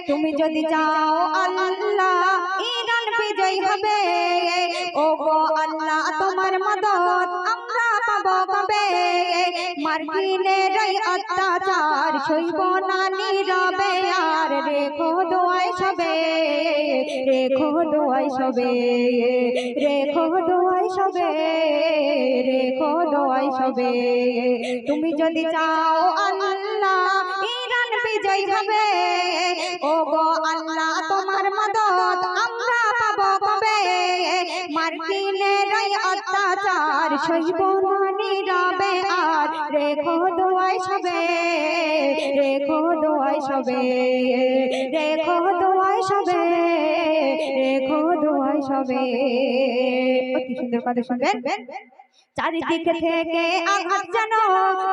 তুমি যদি চাও আল্লাহ ইরান বিজয় হবে, ও গো আল্লাহ তোমার মদদ আমরা পাবো কবে। মার্কিনের এই অত্যাচার সইব না নীরবে, আর রেখো দোয়ায় সবে, রেখো দোয়ায় সবে, রেখো দোয়ায় সবে, রেখো দোয়ায় সবে। তুমি যদি চাও আল্লাহ ইরান বিজয় হবে, ও গো আল্লাহ তোমার মদদ আমরা পাবো কবে। মার্কিনের এই অত্যাচার সইব না নীরবে, আর রেখো দোয়ায় সবে, রেখো দোয়ায় সবে, রেখো দোয়ায় সবে, রেখো দোয়ায় সবে। অতি সুন্দর কথা শুনবেন। চারিদিক থেকে আঘাত জানো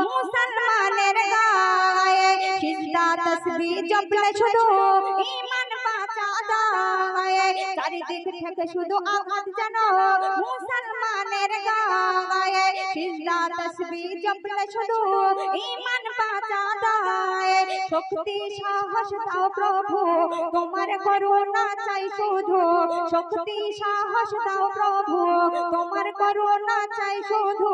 মুসলমানের গায়ে, সিজদা তাসবিহ জপলে শুধু ঈমান বাঁচা দায়ে। চারিদিক থেকে শুধু আঘাত জানো মুসলমানের গায়ে, সিজদা তাসবিহ জপলে শুধু ঈমান বাঁচা দায়ে। শক্তি সাহস দাও প্রভু তোমার করুণা চাই শুধু, শক্তি সাহস দাও প্রভু তোমার করুণা চাই শুধু।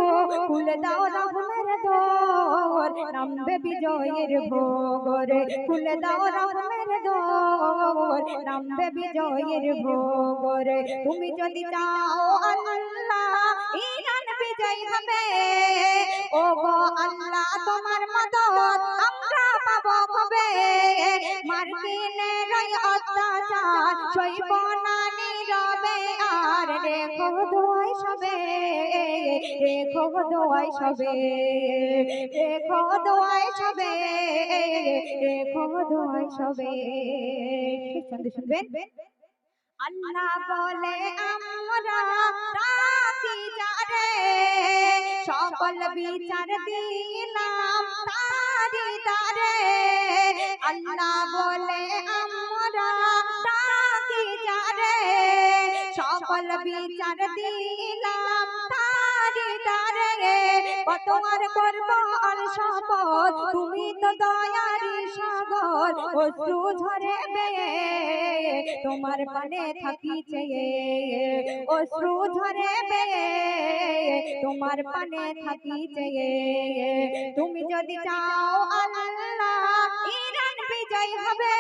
খুলে দাও রহমের দোর নামবে বিজয়ের ভোর, খুলে দাও রহমের দোর নামবে বিজয়ের ভোর। তুমি যদি চাও আল্লাহ ইরান বিজয় হবে, ও গো আল্লাহ তোমার মদদ আমরা পাবো কবে। মার্কিনের এই অত্যাচার সইব না নীরবে, আর রেখো দোয়ায় সবে, রেখো দোয়ায় সবে, রেখো দোয়ায় সবে, রেখো দোয়ায় সবে। শুনবেন। আল্লাহ বলে আমরা ডাকি যারে, সকল বিচার দিলাম তারি দ্বারে। আল্লাহ বলে আমরা ডাকি যারে, সকল বিচার দিলাম তারি দ্বারে। কত আর করব আর শপথ তুমি তো দয়ারি সাগর, অশ্রু ঝরে বেয়ে তোমার পানে থাকি চেয়ে, অশ্রু ঝরে বেয়ে তোমার পানে থাকি চেয়ে। তুমি যদি চাও আল্লাহ ইরান বিজয় হবে,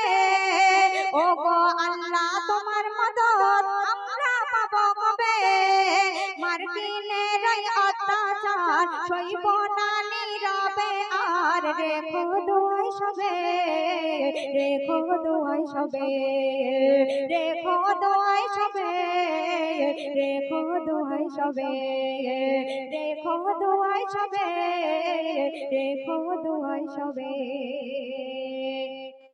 ও গো আল্লাহ তোমার মদদ আমরা পাবো কবে। মার্কিনের এই অত্যাচার সইব না নীরবে, আর রেখো দোয়ায় সবে, রেখো দোয়ায় সবে, রেখো দোয়ায় সবে, রেখো দোয়ায় সবে, রেখো দোয়ায় সবে, রেখো দোয়ায় সবে।